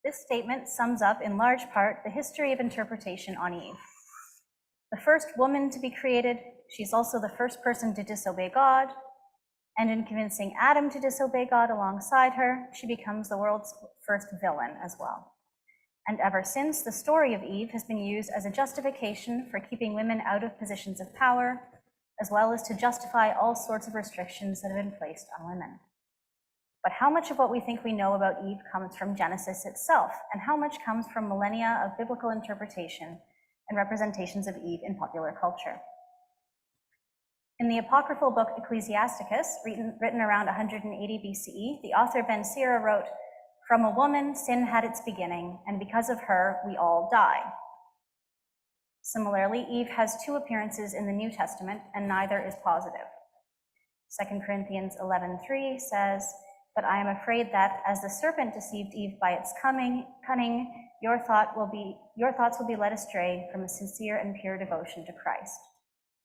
This statement sums up in large part the history of interpretation on Eve. The first woman to be created, she's also the first person to disobey God, and in convincing Adam to disobey God alongside her, she becomes the world's first villain as well. And ever since, the story of Eve has been used as a justification for keeping women out of positions of power, as well as to justify all sorts of restrictions that have been placed on women. But how much of what we think we know about Eve comes from Genesis itself, and how much comes from millennia of biblical interpretation and representations of Eve in popular culture? In the apocryphal book Ecclesiasticus, written around 180 BCE, the author Ben Sira wrote, "From a woman, sin had its beginning, and because of her, we all die." Similarly, Eve has two appearances in the New Testament, and neither is positive. 2 Corinthians 11:3 says, "But I am afraid that, as the serpent deceived Eve by its cunning, your thoughts will be led astray from a sincere and pure devotion to Christ."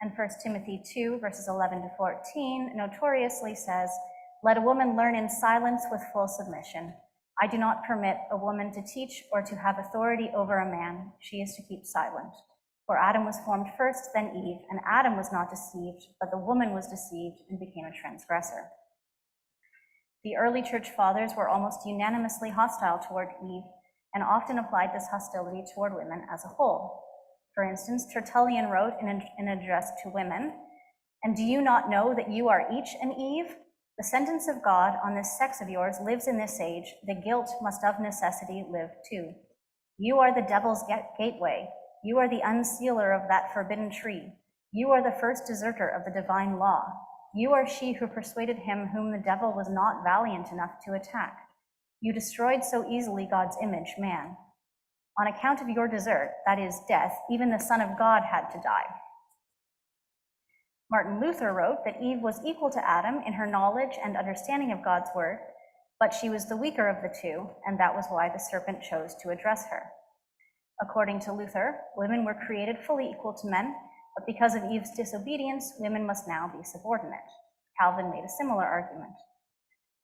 And 1 Timothy 2, verses 11 to 14, notoriously says, "Let a woman learn in silence with full submission. I do not permit a woman to teach or to have authority over a man. She is to keep silent. For Adam was formed first, then Eve, and Adam was not deceived, but the woman was deceived and became a transgressor." The early church fathers were almost unanimously hostile toward Eve and often applied this hostility toward women as a whole. For instance, Tertullian wrote in an address to women, "And do you not know that you are each an Eve? The sentence of God on this sex of yours lives in this age. The guilt must of necessity live too. You are the devil's gateway. You are the unsealer of that forbidden tree. You are the first deserter of the divine law. You are she who persuaded him whom the devil was not valiant enough to attack. You destroyed so easily God's image, man. On account of your desert, that is, death, even the Son of God had to die." Martin Luther wrote that Eve was equal to Adam in her knowledge and understanding of God's word, but she was the weaker of the two, and that was why the serpent chose to address her. According to Luther, women were created fully equal to men, but because of Eve's disobedience, women must now be subordinate. Calvin made a similar argument.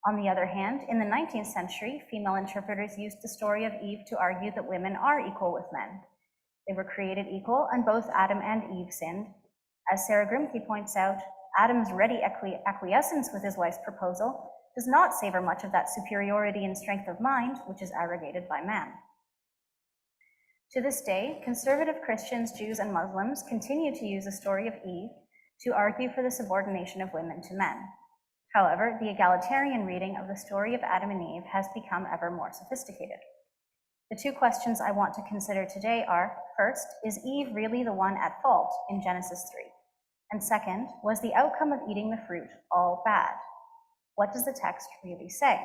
On the other hand, in the 19th century, female interpreters used the story of Eve to argue that women are equal with men. They were created equal, and both Adam and Eve sinned. As Sarah Grimke points out, Adam's ready acquiescence with his wife's proposal does not savor much of that superiority and strength of mind which is arrogated by man. To this day, conservative Christians, Jews, and Muslims continue to use the story of Eve to argue for the subordination of women to men. However, the egalitarian reading of the story of Adam and Eve has become ever more sophisticated. The two questions I want to consider today are, first, is Eve really the one at fault in Genesis 3? And second, was the outcome of eating the fruit all bad? What does the text really say?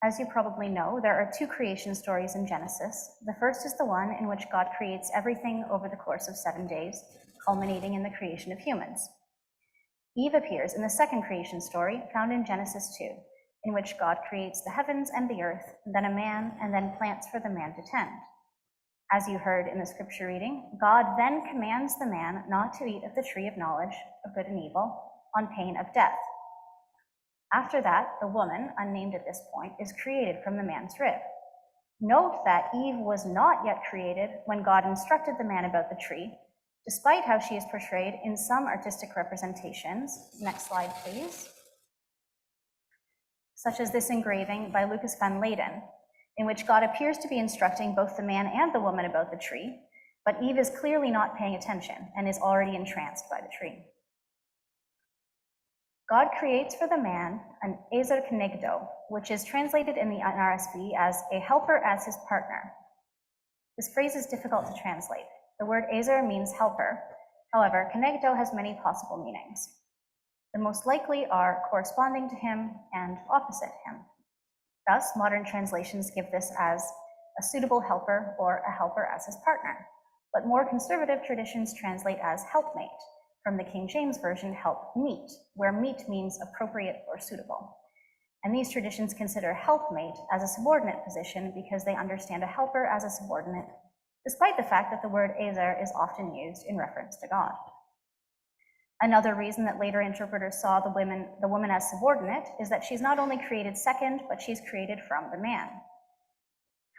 As you probably know, there are two creation stories in Genesis. The first is the one in which God creates everything over the course of 7 days, culminating in the creation of humans. Eve appears in the second creation story, found in Genesis 2, in which God creates the heavens and the earth, then a man, and then plants for the man to tend. As you heard in the scripture reading, God then commands the man not to eat of the tree of knowledge of good and evil, on pain of death. After that, the woman, unnamed at this point, is created from the man's rib. Note that Eve was not yet created when God instructed the man about the tree, despite how she is portrayed in some artistic representations. Next slide, please. Such as this engraving by Lucas van Leyden, in which God appears to be instructing both the man and the woman about the tree, but Eve is clearly not paying attention and is already entranced by the tree. God creates for the man an ezer kenegdo, which is translated in the NRSV as a helper as his partner. This phrase is difficult to translate. The word ezer means helper. However, kenegdo has many possible meanings. The most likely are corresponding to him and opposite him. Thus, modern translations give this as a suitable helper or a helper as his partner. But more conservative traditions translate as helpmate. From the King James Version, help meet, where meet means appropriate or suitable. And these traditions consider helpmate as a subordinate position because they understand a helper as a subordinate, despite the fact that the word ezer is often used in reference to God. Another reason that later interpreters saw the woman as subordinate is that she's not only created second, but she's created from the man.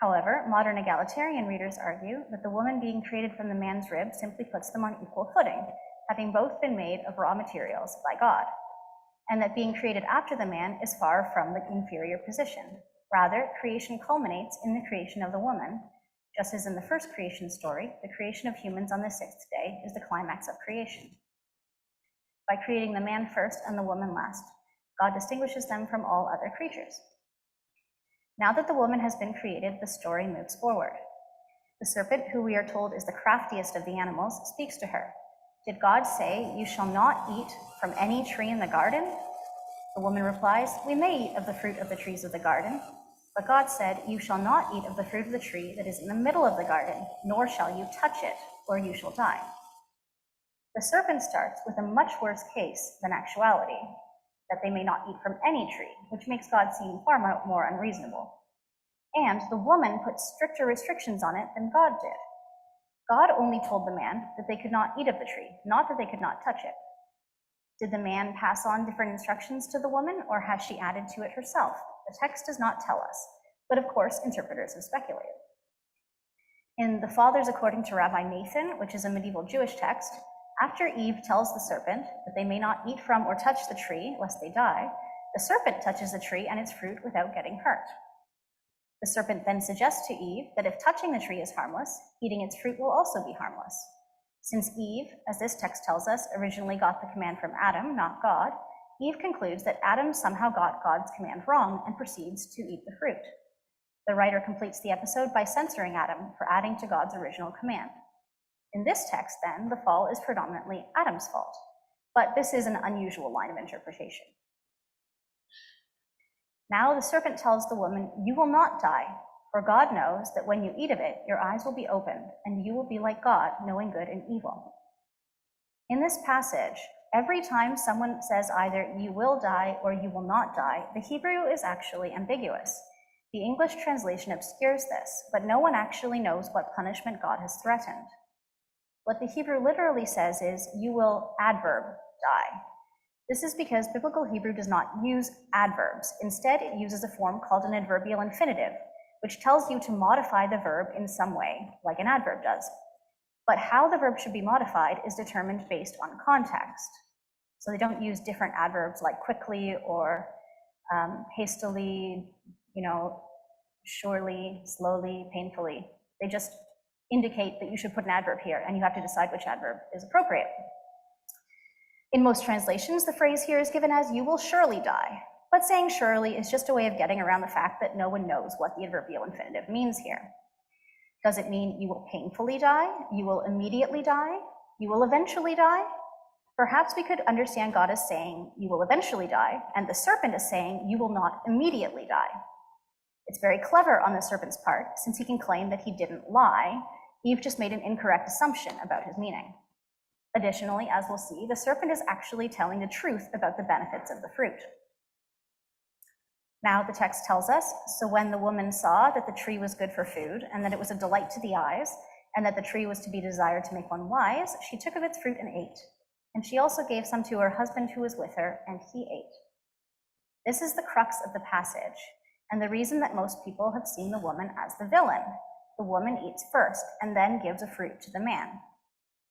However, modern egalitarian readers argue that the woman being created from the man's rib simply puts them on equal footing, having both been made of raw materials by God, and that being created after the man is far from the inferior position. Rather, creation culminates in the creation of the woman. Just as in the first creation story, the creation of humans on the sixth day is the climax of creation. By creating the man first and the woman last, God distinguishes them from all other creatures. Now that the woman has been created, the story moves forward. The serpent, who we are told is the craftiest of the animals, speaks to her. Did God say, "You shall not eat from any tree in the garden?" The woman replies, "We may eat of the fruit of the trees of the garden." But God said, "You shall not eat of the fruit of the tree that is in the middle of the garden, nor shall you touch it, or you shall die." The serpent starts with a much worse case than actuality, that they may not eat from any tree, which makes God seem far more unreasonable. And the woman put stricter restrictions on it than God did. God only told the man that they could not eat of the tree, not that they could not touch it. Did the man pass on different instructions to the woman, or had she added to it herself? The text does not tell us, but of course interpreters have speculated. In The Fathers According to Rabbi Nathan, which is a medieval Jewish text, after Eve tells the serpent that they may not eat from or touch the tree lest they die, the serpent touches the tree and its fruit without getting hurt. The serpent then suggests to Eve that if touching the tree is harmless, eating its fruit will also be harmless. Since Eve, as this text tells us, originally got the command from Adam, not God, Eve concludes that Adam somehow got God's command wrong and proceeds to eat the fruit. The writer completes the episode by censoring Adam for adding to God's original command. In this text, then, the fall is predominantly Adam's fault, but this is an unusual line of interpretation. Now the serpent tells the woman, "You will not die, for God knows that when you eat of it, your eyes will be opened, and you will be like God, knowing good and evil." In this passage, every time someone says either "you will die" or "you will not die," the Hebrew is actually ambiguous. The English translation obscures this, but no one actually knows what punishment God has threatened. What the Hebrew literally says is, "You will adverb die." This is because biblical Hebrew does not use adverbs. Instead, it uses a form called an adverbial infinitive, which tells you to modify the verb in some way, like an adverb does. But how the verb should be modified is determined based on context. So they don't use different adverbs like quickly or hastily, surely, slowly, painfully. They just indicate that you should put an adverb here, and you have to decide which adverb is appropriate. In most translations, the phrase here is given as "you will surely die," but saying surely is just a way of getting around the fact that no one knows what the adverbial infinitive means here. Does it mean you will painfully die? You will immediately die? You will eventually die? Perhaps we could understand God as saying, "You will eventually die," and the serpent is saying, "You will not immediately die." It's very clever on the serpent's part, since he can claim that he didn't lie. Eve just made an incorrect assumption about his meaning. Additionally, as we'll see, the serpent is actually telling the truth about the benefits of the fruit. Now the text tells us, "So when the woman saw that the tree was good for food, and that it was a delight to the eyes, and that the tree was to be desired to make one wise, she took of its fruit and ate. And she also gave some to her husband who was with her, and he ate." This is the crux of the passage, and the reason that most people have seen the woman as the villain. The woman eats first, and then gives a fruit to the man.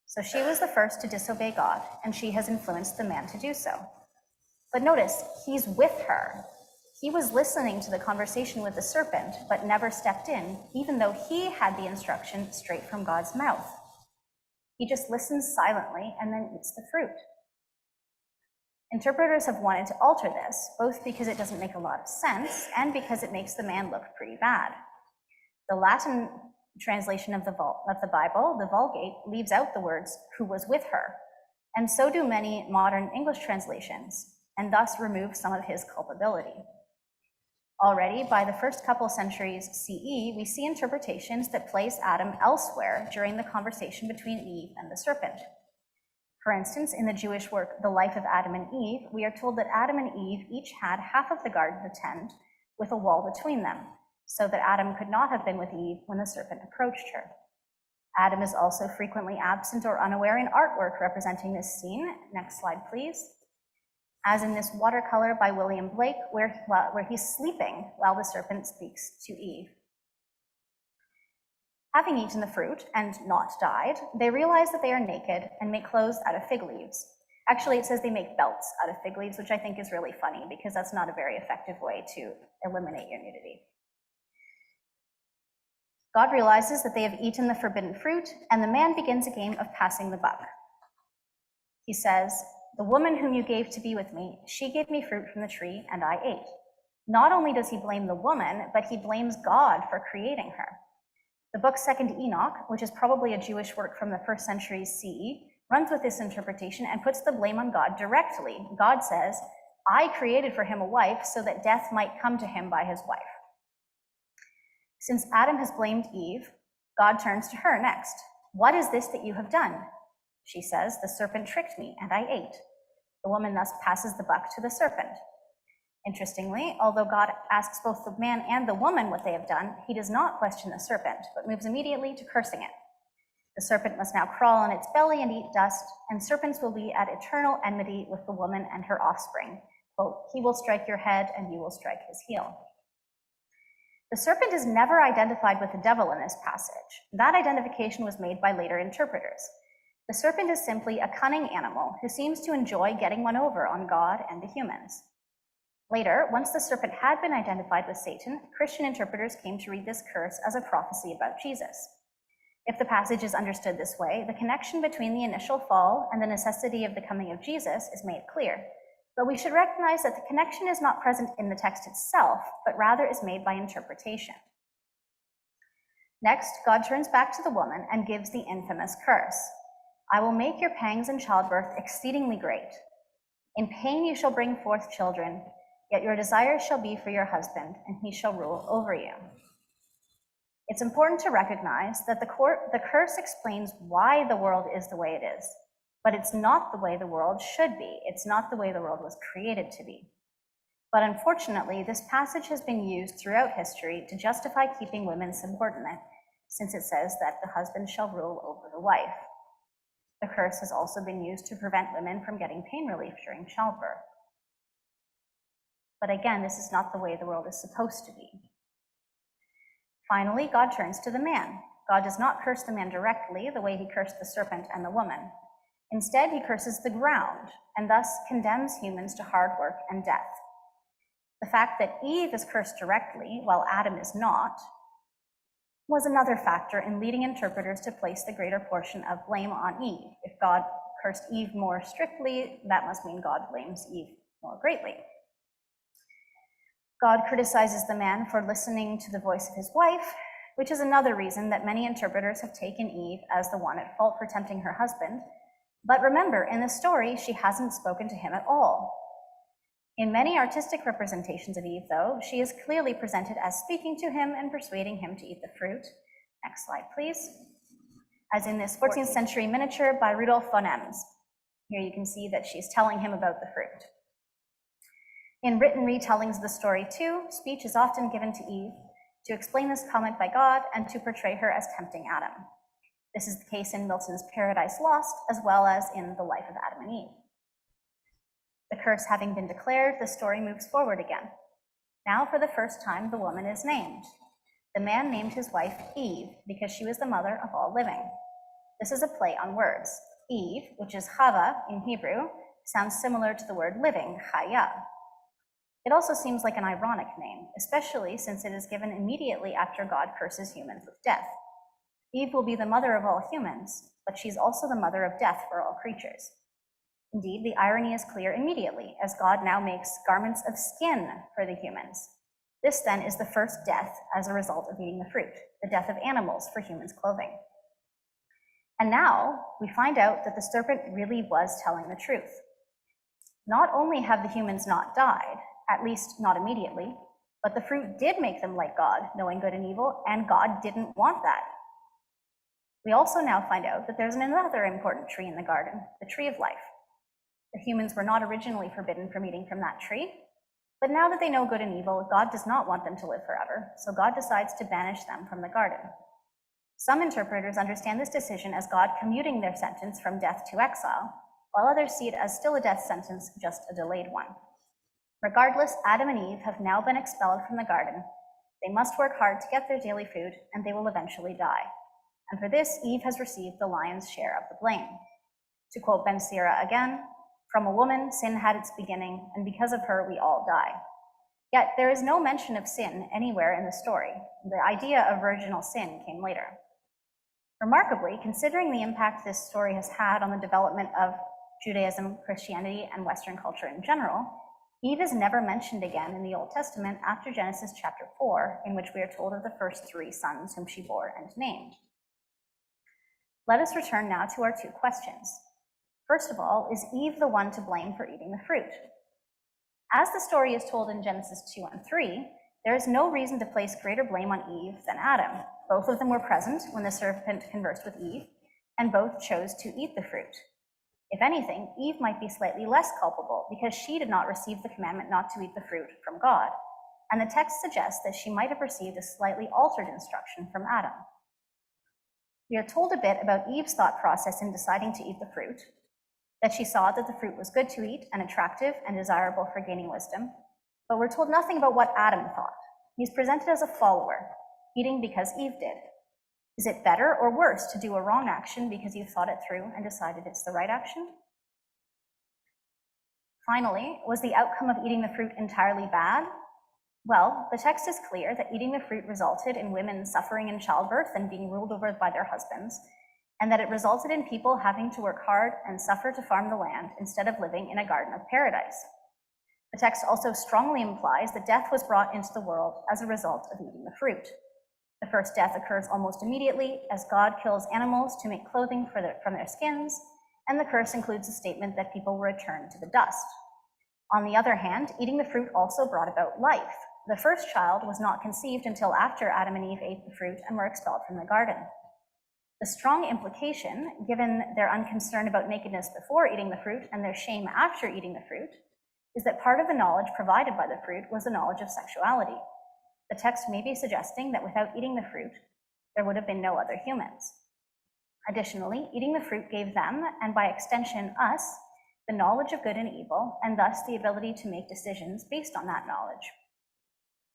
So she was the first to disobey God, and she has influenced the man to do so. But notice, he's with her. He was listening to the conversation with the serpent, but never stepped in, even though he had the instruction straight from God's mouth. He just listens silently and then eats the fruit. Interpreters have wanted to alter this, both because it doesn't make a lot of sense and because it makes the man look pretty bad. The Latin translation of the Bible, the Vulgate, leaves out the words "who was with her," and so do many modern English translations, and thus remove some of his culpability. Already, by the first couple centuries CE, we see interpretations that place Adam elsewhere during the conversation between Eve and the serpent. For instance, in the Jewish work, The Life of Adam and Eve, we are told that Adam and Eve each had half of the garden to tend, with a wall between them, so that Adam could not have been with Eve when the serpent approached her. Adam is also frequently absent or unaware in artwork representing this scene. Next slide, please. As in this watercolor by William Blake, where he's sleeping while the serpent speaks to Eve. Having eaten the fruit and not died, they realize that they are naked and make clothes out of fig leaves. Actually, it says they make belts out of fig leaves, which I think is really funny because that's not a very effective way to eliminate your nudity. God realizes that they have eaten the forbidden fruit, and the man begins a game of passing the buck. He says, "The woman whom you gave to be with me, she gave me fruit from the tree, and I ate." Not only does he blame the woman, but he blames God for creating her. The book 2nd Enoch, which is probably a Jewish work from the 1st century CE, runs with this interpretation and puts the blame on God directly. God says, "I created for him a wife so that death might come to him by his wife." Since Adam has blamed Eve, God turns to her next. "What is this that you have done?" She says, "The serpent tricked me, and I ate." The woman thus passes the buck to the serpent. Interestingly, although God asks both the man and the woman what they have done, he does not question the serpent, but moves immediately to cursing it. The serpent must now crawl on its belly and eat dust, and serpents will be at eternal enmity with the woman and her offspring. Quote, "He will strike your head, and you will strike his heel." The serpent is never identified with the devil in this passage. That identification was made by later interpreters. The serpent is simply a cunning animal who seems to enjoy getting one over on God and the humans. Later, once the serpent had been identified with Satan, Christian interpreters came to read this curse as a prophecy about Jesus. If the passage is understood this way, the connection between the initial fall and the necessity of the coming of Jesus is made clear. But we should recognize that the connection is not present in the text itself, but rather is made by interpretation. Next, God turns back to the woman and gives the infamous curse. "I will make your pangs in childbirth exceedingly great. In pain you shall bring forth children, yet your desire shall be for your husband, and he shall rule over you." It's important to recognize that the curse explains why the world is the way it is, but it's not the way the world should be. It's not the way the world was created to be. But unfortunately, this passage has been used throughout history to justify keeping women subordinate, since it says that the husband shall rule over the wife. The curse has also been used to prevent women from getting pain relief during childbirth. But again, this is not the way the world is supposed to be. Finally, God turns to the man. God does not curse the man directly the way he cursed the serpent and the woman. Instead, he curses the ground and thus condemns humans to hard work and death. The fact that Eve is cursed directly while Adam is not was another factor in leading interpreters to place the greater portion of blame on Eve. If God cursed Eve more strictly, that must mean God blames Eve more greatly. God criticizes the man for listening to the voice of his wife, which is another reason that many interpreters have taken Eve as the one at fault for tempting her husband. But remember, in the story, she hasn't spoken to him at all. In many artistic representations of Eve, though, she is clearly presented as speaking to him and persuading him to eat the fruit. Next slide, please. As in this 14th century miniature by Rudolf von Ems. Here you can see that she's telling him about the fruit. In written retellings of the story, too, speech is often given to Eve to explain this comment by God and to portray her as tempting Adam. This is the case in Milton's Paradise Lost, as well as in The Life of Adam and Eve. The curse having been declared, the story moves forward again. Now, for the first time, the woman is named. The man named his wife Eve because she was the mother of all living. This is a play on words. Eve, which is Chava in Hebrew, sounds similar to the word living, Chaya. It also seems like an ironic name, especially since it is given immediately after God curses humans with death. Eve will be the mother of all humans, but she's also the mother of death for all creatures. Indeed, the irony is clear immediately, as God now makes garments of skin for the humans. This then is the first death as a result of eating the fruit, the death of animals for humans' clothing. And now we find out that the serpent really was telling the truth. Not only have the humans not died, at least not immediately, but the fruit did make them like God, knowing good and evil, and God didn't want that. We also now find out that there's another important tree in the garden, the tree of life. The humans were not originally forbidden from eating from that tree, but now that they know good and evil, God does not want them to live forever, so God decides to banish them from the garden. Some interpreters understand this decision as God commuting their sentence from death to exile, while others see it as still a death sentence, just a delayed one. Regardless, Adam and Eve have now been expelled from the garden. They must work hard to get their daily food, and they will eventually die. And for this, Eve has received the lion's share of the blame. To quote Ben Sira again, "From a woman, sin had its beginning, and because of her, we all die." Yet there is no mention of sin anywhere in the story. The idea of virginal sin came later. Remarkably, considering the impact this story has had on the development of Judaism, Christianity, and Western culture in general, Eve is never mentioned again in the Old Testament after Genesis chapter 4, in which we are told of the first 3 sons whom she bore and named. Let us return now to our 2 questions. First of all, is Eve the one to blame for eating the fruit? As the story is told in Genesis 2 and 3, there is no reason to place greater blame on Eve than Adam. Both of them were present when the serpent conversed with Eve, and both chose to eat the fruit. If anything, Eve might be slightly less culpable because she did not receive the commandment not to eat the fruit from God, and the text suggests that she might have received a slightly altered instruction from Adam. We are told a bit about Eve's thought process in deciding to eat the fruit, that she saw that the fruit was good to eat and attractive and desirable for gaining wisdom, but we're told nothing about what Adam thought. He's presented as a follower, eating because Eve did. Is it better or worse to do a wrong action because you thought it through and decided it's the right action? Finally, was the outcome of eating the fruit entirely bad? Well, the text is clear that eating the fruit resulted in women suffering in childbirth and being ruled over by their husbands, and that it resulted in people having to work hard and suffer to farm the land instead of living in a garden of paradise. The text also strongly implies that death was brought into the world as a result of eating the fruit. The first death occurs almost immediately as God kills animals to make clothing from their skins, and the curse includes a statement that people will return to the dust. On the other hand, eating the fruit also brought about life. The first child was not conceived until after Adam and Eve ate the fruit and were expelled from the garden. The strong implication, given their unconcern about nakedness before eating the fruit and their shame after eating the fruit, is that part of the knowledge provided by the fruit was the knowledge of sexuality. The text may be suggesting that without eating the fruit, there would have been no other humans. Additionally, eating the fruit gave them, and by extension us, the knowledge of good and evil, and thus the ability to make decisions based on that knowledge.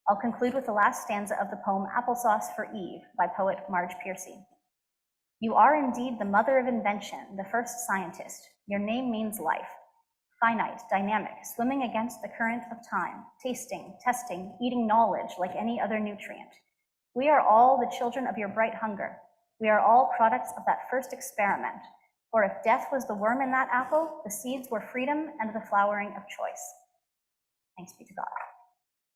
I'll conclude with the last stanza of the poem Applesauce for Eve by poet Marge Piercy. You are indeed the mother of invention, the first scientist. Your name means life. Finite, dynamic, swimming against the current of time, tasting, testing, eating knowledge like any other nutrient. We are all the children of your bright hunger. We are all products of that first experiment. For if death was the worm in that apple, the seeds were freedom and the flowering of choice. Thanks be to God.